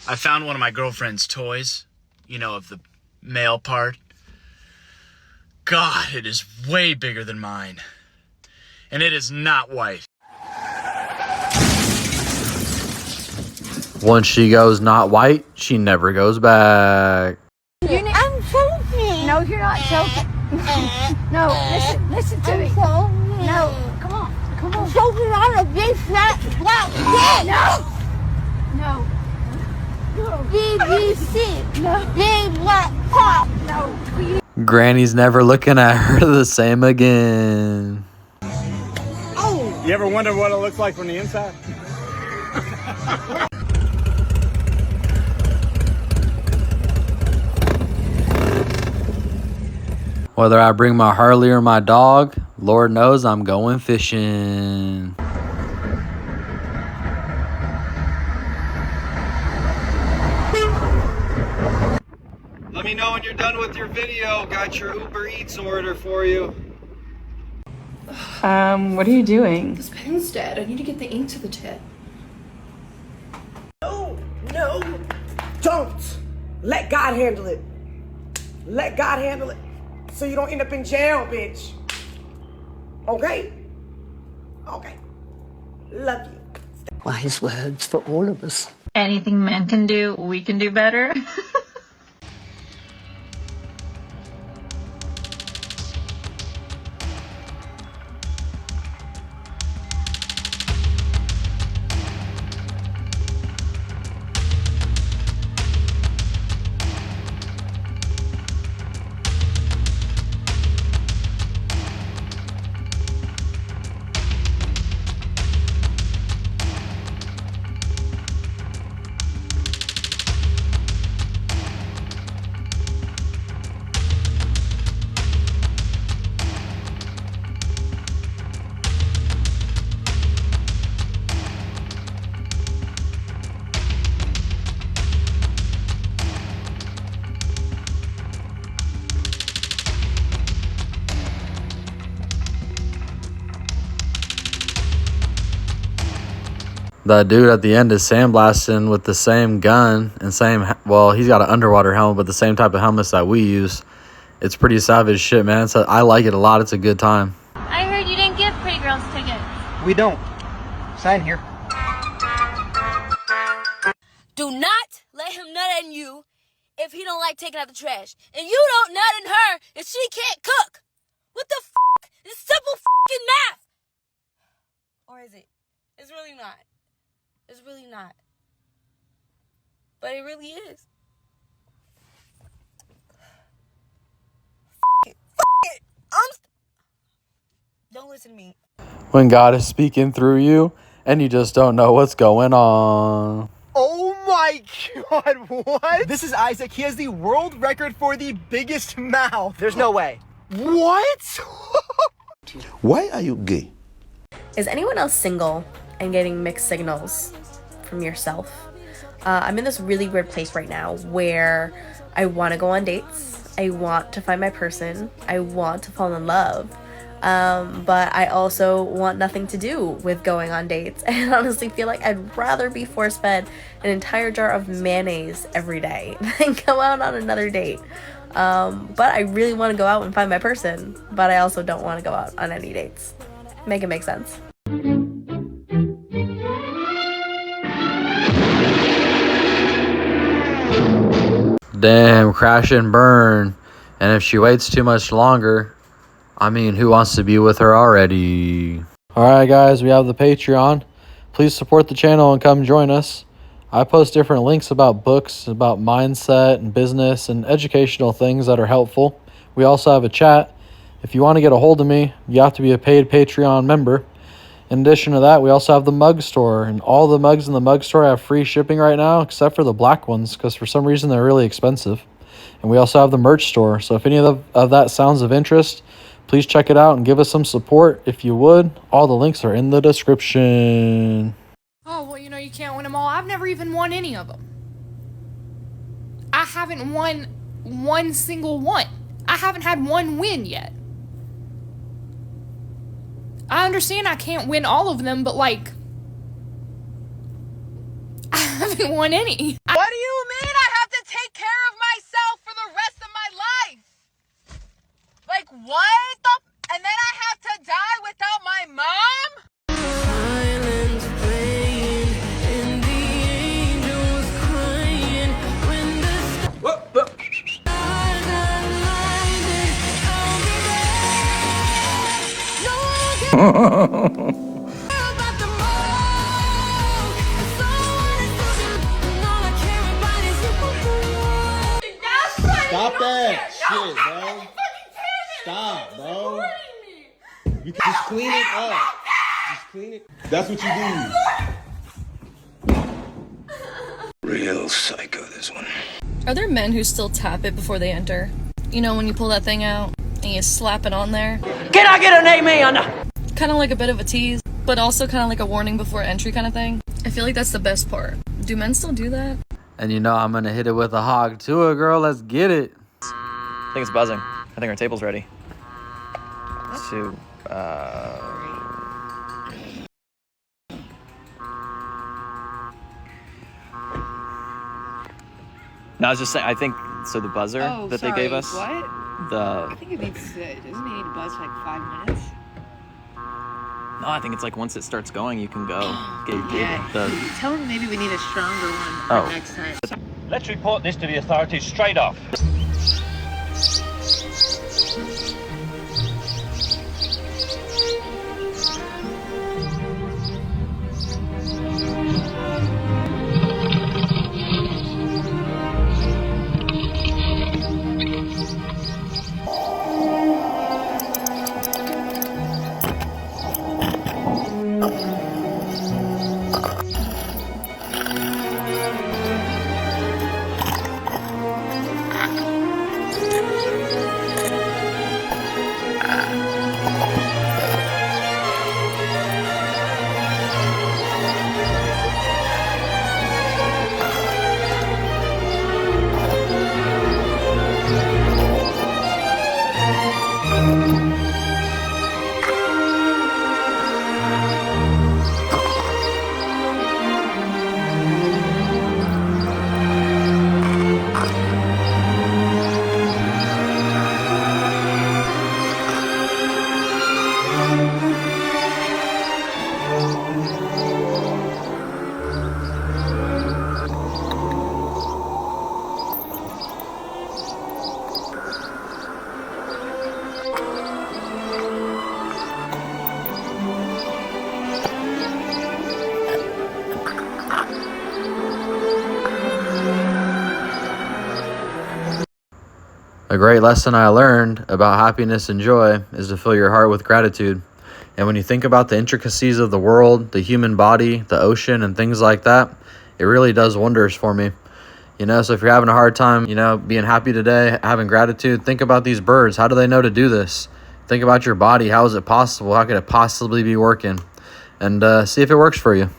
I found one of my girlfriend's toys, you know, of the male part. God, it is way bigger than mine. And it is not white. Once she goes not white, she never goes back. I'm choking. No, you're not choking. No, listen to me. No, come on. I'm choking on a big fat black dick. No. BBC. No. Big black cock. No. Granny's never looking at her the same again. Oh! You ever wonder what it looks like from the inside? Whether I bring my Harley or my dog, Lord knows I'm going fishing. Let me know when you're done with your video. Got your Uber Eats order for you. What are you doing? This pen's dead. I need to get the ink to the tip. No, don't. Let God handle it. Let God handle it. So you don't end up in jail, bitch. Okay? Okay. Love you. Wise words for all of us. Anything men can do, we can do better. That dude at the end is sandblasting with the same gun and same, well, he's got an underwater helmet, but the same type of helmets that we use. It's pretty savage shit, man. I like it a lot. It's a good time. I heard you didn't give Pretty Girls tickets. We don't. Sign here. Do not let him nut in you if he don't like taking out the trash. And you don't nut in her if she can't cook. What the f***? It's simple f***ing math. Or is it? It's really not. It's really not. But it really is. F*** it. Don't listen to me. When God is speaking through you and you just don't know what's going on. Oh my god, what? This is Isaac. He has the world record for the biggest mouth. There's no way. What? Why are you gay? Is anyone else single and getting mixed signals from yourself? I'm in this really weird place right now where I want to go on dates. I want to find my person. I want to fall in love. But I also want nothing to do with going on dates. And honestly feel like I'd rather be force-fed an entire jar of mayonnaise every day than go out on another date. But I really want to go out and find my person. But I also don't want to go out on any dates. Make it make sense. Damn, crash and burn. And if she waits too much longer, I mean, who wants to be with her already? Alright guys, we have the Patreon. Please support the channel and come join us. I post different links about books, about mindset and business and educational things that are helpful. We also have a chat. If you want to get a hold of me, you have to be a paid Patreon member. In addition to that, we also have the mug store, and all the mugs in the mug store have free shipping right now, except for the black ones, because for some reason they're really expensive. And we also have the merch store, so if any of that sounds of interest, please check it out and give us some support if you would. All the links are in the description. Oh, well, you know, you can't win them all. I've never even won any of them. I haven't won one single one. I haven't had one win yet. I understand I can't win all of them, but like, haven't won any. What do you mean I have to take care of myself for the rest of my life? Like what the and then I have to die without my mom? Stop that shit, bro. Stop, bro. You just clean it up. Just clean it. That's what you do. Real psycho, this one. Are there men who still tap it before they enter? You know, when you pull that thing out and you slap it on there? Can I get an amen? Kind of like a bit of a tease, but also kind of like a warning before entry kind of thing. I feel like that's the best part. Do men still do that? And you know I'm gonna hit it with a hog to a girl. Let's get it. I think it's buzzing. I think our table's ready. To, No, I was just saying, I think, so the buzzer that they gave us. What? I think it needs to, doesn't it need to buzz for like 5 minutes? No, I think it's like once it starts going, you can go get your Yeah. table. Tell them maybe we need a stronger one Oh. for next time. Let's report this to the authorities straight off. A great lesson I learned about happiness and joy is to fill your heart with gratitude. And when you think about the intricacies of the world, the human body, the ocean, and things like that, it really does wonders for me. You know, so if you're having a hard time, you know, being happy today, having gratitude, think about these birds. How do they know to do this? Think about your body. How is it possible? How could it possibly be working? And see if it works for you.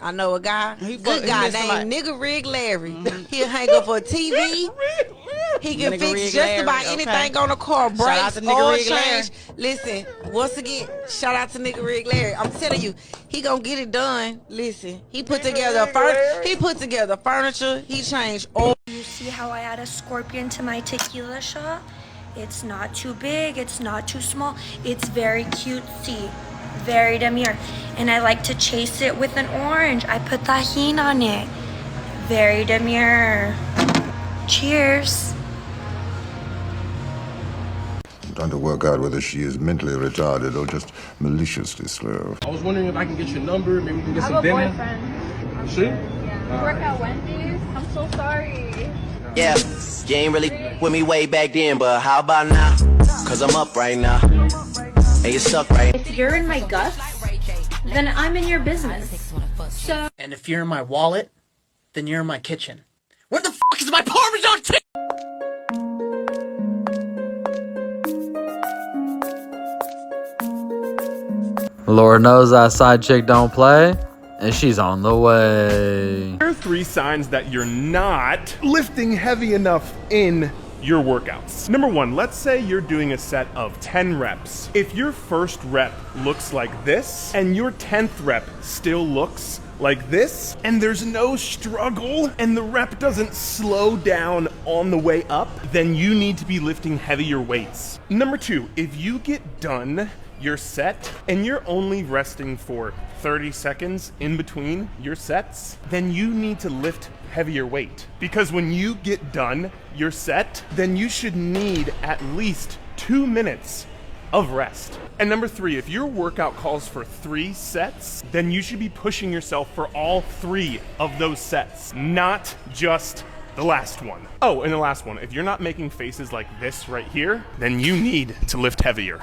I know a guy, good guy named Nigga Rig Larry. He'll hang up for a TV. He can fix just about anything on a car, brakes, oil change. Listen, once again, shout out to Nigga Rig Larry. I'm telling you, he gonna get it done. Listen, he put together furniture. He changed oil. You see how I add a scorpion to my tequila shot? It's not too big, it's not too small. It's very cutesy, very demure. And I like to chase it with an orange. I put tahini on it. Very demure. Cheers. I'm trying to work out whether she is mentally retarded or just maliciously slow. I was wondering if I can get your number, maybe we can get I some have a dinner. boyfriend. See? Yeah. You work at Wendy's? I'm so sorry. Yeah, you ain't really with me way back then, but how about now? Cause I'm up right now. And you suck right. If you're in my guts, then I'm in your business. So. And if you're in my wallet, then you're in my kitchen. Where the fuck is my Parmesan chicken? Lord knows that side chick don't play, and she's on the way. There are 3 signs that you're not lifting heavy enough in your workouts. Number 1, let's say you're doing a set of 10 reps. If your first rep looks like this, and your 10th rep still looks like this, and there's no struggle, and the rep doesn't slow down on the way up, then you need to be lifting heavier weights. Number 2, if you get done your set and you're only resting for 30 seconds in between your sets, then you need to lift heavier weight. Because when you get done your set, then you should need at least 2 minutes of rest. And number 3, if your workout calls for 3 sets, then you should be pushing yourself for all 3 of those sets, not just the last one. Oh, and the last one, if you're not making faces like this right here, then you need to lift heavier.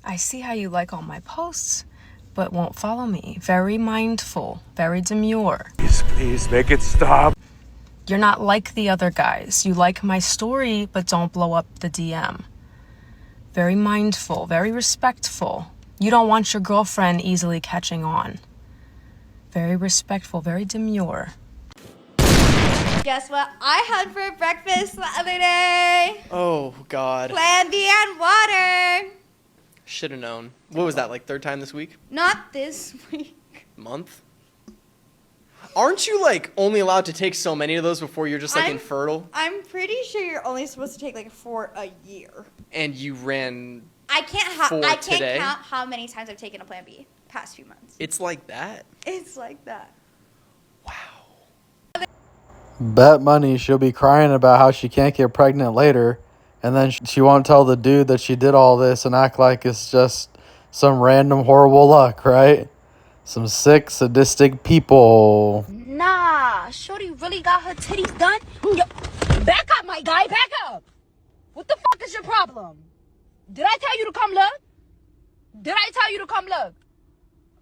I see how you like all my posts, but won't follow me. Very mindful, very demure. Please make it stop. You're not like the other guys. You like my story, but don't blow up the DM. Very mindful, very respectful. You don't want your girlfriend easily catching on. Very respectful, very demure. Guess what I had for breakfast the other day? Oh, God. Candy and water. Should have known. What was that, like 3rd time this week? Not this week. Month? Aren't you, like, only allowed to take so many of those before you're just, like, infertile? I'm pretty sure you're only supposed to take, like, 4 a year. And you ran I can't count how many times I've taken a Plan B past few months. It's like that? It's like that. Bet money she'll be crying about how she can't get pregnant later, and then she won't tell the dude that she did all this and act like it's just some random horrible luck, right? Some sick, sadistic people. Nah, shorty really got her titties done. Yo, back up, my guy, back up. What the fuck is your problem? Did I tell you to come look? Did I tell you to come look?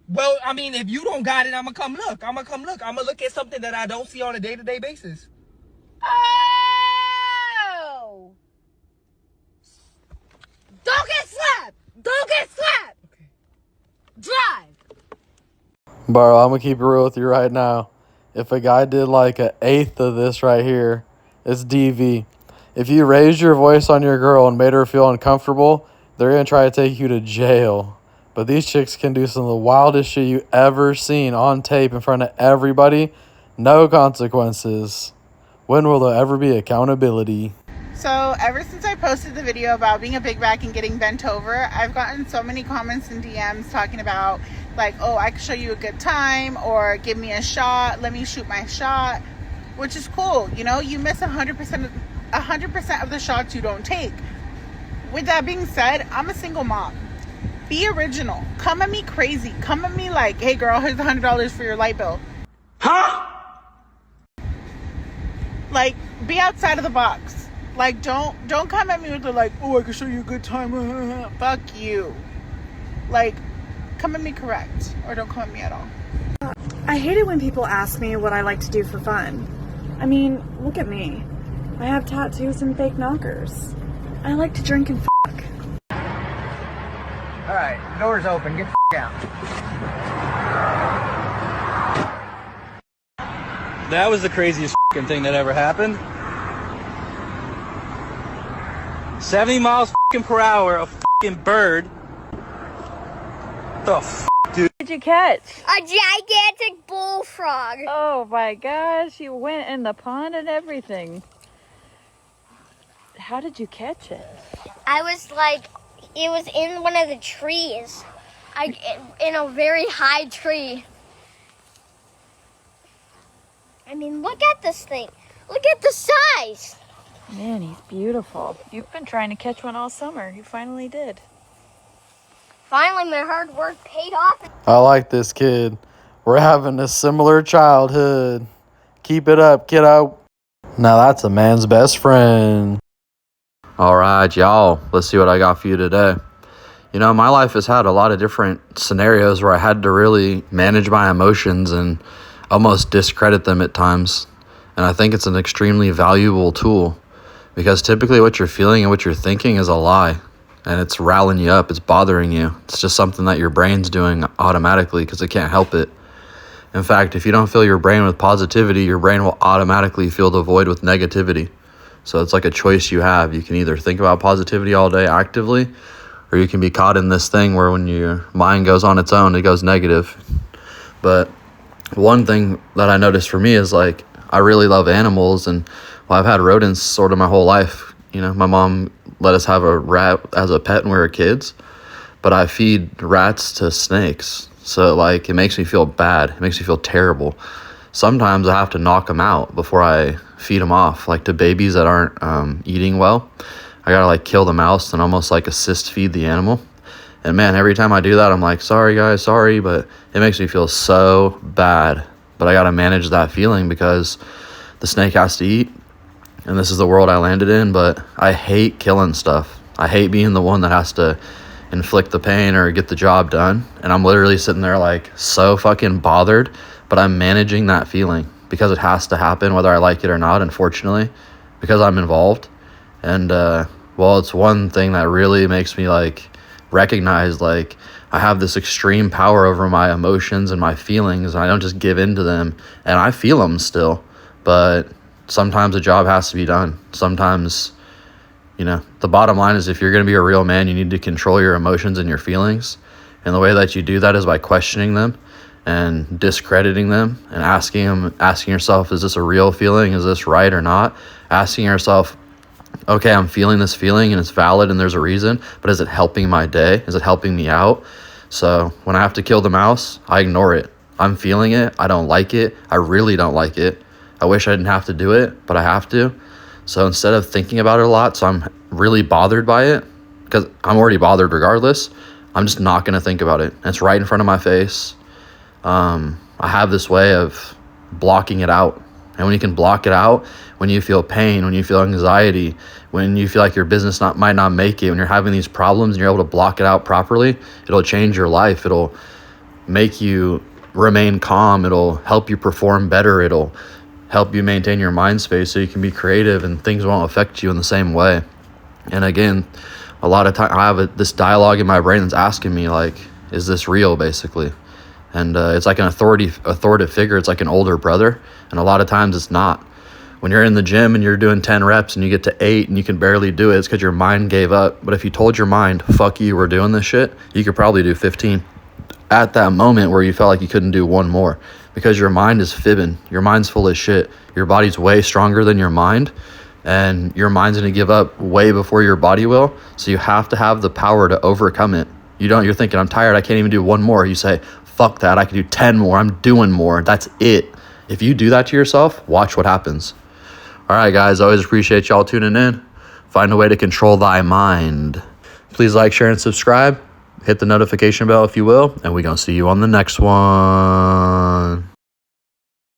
Well, I mean, if you don't got it, I'ma come look. I'ma look at something that I don't see on a day-to-day basis. Oh! Don't get slapped! Don't get slapped! Okay. Drive! Bro, I'm gonna keep it real with you right now. If a guy did like 1/8 of this right here, it's DV. If you raised your voice on your girl and made her feel uncomfortable, they're gonna try to take you to jail. But these chicks can do some of the wildest shit you ever seen on tape in front of everybody. No consequences. When will there ever be accountability? So ever since I posted the video about being a big back and getting bent over, I've gotten so many comments and DMs talking about like, oh, I can show you a good time, or give me a shot, let me shoot my shot, which is cool. You know, you miss 100% of the shots you don't take. With that being said, I'm a single mom. Be original. Come at me crazy. Come at me like, hey girl, here's $100 for your light bill. Huh? Like, be outside of the box. Like, don't come at me with the like, oh, I can show you a good time. Fuck you. Like, come at me correct, or don't come at me at all. I hate it when people ask me what I like to do for fun. I mean, look at me. I have tattoos and fake knockers. I like to drink and fuck. Alright, door's open. Get the out. That was the craziest thing that ever happened. 70 miles per hour, a bird. The dude? What did you catch? A gigantic bullfrog. Oh my gosh, you went in the pond and everything. How did you catch it? I was like, it was in one of the trees. In a very high tree. I mean, look at this thing. Look at the size. Man, he's beautiful. You've been trying to catch one all summer. You finally did. Finally, my hard work paid off. I like this kid. We're having a similar childhood. Keep it up, kiddo. Now that's a man's best friend. All right, y'all. Let's see what I got for you today. You know, my life has had a lot of different scenarios where I had to really manage my emotions, and almost discredit them at times. And I think it's an extremely valuable tool, because typically what you're feeling and what you're thinking is a lie, and it's riling you up, it's bothering you. It's just something that your brain's doing automatically because it can't help it. In fact, if you don't fill your brain with positivity, your brain will automatically fill the void with negativity. So it's like a choice you have. You can either think about positivity all day actively, or you can be caught in this thing where when your mind goes on its own, it goes negative. But one thing that I noticed for me is, like, I really love animals, and well, I've had rodents sort of my whole life. You know, my mom let us have a rat as a pet when we were kids, but I feed rats to snakes. So, like, it makes me feel bad. It makes me feel terrible. Sometimes I have to knock them out before I feed them off. Like, to babies that aren't eating well, I gotta, like, kill the mouse and almost, like, assist feed the animal. And, man, every time I do that, I'm like, sorry, guys, sorry, but it makes me feel so bad. But I gotta manage that feeling because the snake has to eat, and this is the world I landed in. But I hate killing stuff. I hate being the one that has to inflict the pain or get the job done. And I'm literally sitting there, like, so fucking bothered, but I'm managing that feeling because it has to happen whether I like it or not, unfortunately, because I'm involved. And well, it's one thing that really makes me, like, recognize, like, I have this extreme power over my emotions and my feelings, and I don't just give in to them. And I feel them still, but sometimes a job has to be done. Sometimes, you know, the bottom line is, if you're going to be a real man, you need to control your emotions and your feelings. And the way that you do that is by questioning them and discrediting them and asking yourself, is this a real feeling? Is this right or not? Asking yourself, okay, I'm feeling this feeling and it's valid and there's a reason, but is it helping my day? Is it helping me out? So when I have to kill the mouse, I ignore it. I'm feeling it. I don't like it. I really don't like it. I wish I didn't have to do it, but I have to. So instead of thinking about it a lot, so I'm really bothered by it, because I'm already bothered regardless, I'm just not going to think about it. It's right in front of my face. I have this way of blocking it out. And when you can block it out, when you feel pain, when you feel anxiety, when you feel like your business might not make it, when you're having these problems and you're able to block it out properly, it'll change your life. It'll make you remain calm. It'll help you perform better. It'll help you maintain your mind space so you can be creative and things won't affect you in the same way. And again, a lot of time I have this dialogue in my brain that's asking me, like, is this real, basically? And it's like an authoritative figure. It's like an older brother. And a lot of times it's not. When you're in the gym and you're doing 10 reps and you get to 8 and you can barely do it, it's because your mind gave up. But if you told your mind, fuck you, we're doing this shit, you could probably do 15 at that moment where you felt like you couldn't do one more, because your mind is fibbing. Your mind's full of shit. Your body's way stronger than your mind, and your mind's going to give up way before your body will. So you have to have the power to overcome it. You're thinking, I'm tired, I can't even do one more. You say, fuck that, I can do 10 more, I'm doing more. That's it. If you do that to yourself, watch what happens. All right, guys, I always appreciate y'all tuning in. Find a way to control thy mind. Please like, share, and subscribe. Hit the notification bell if you will, and we're going to see you on the next one.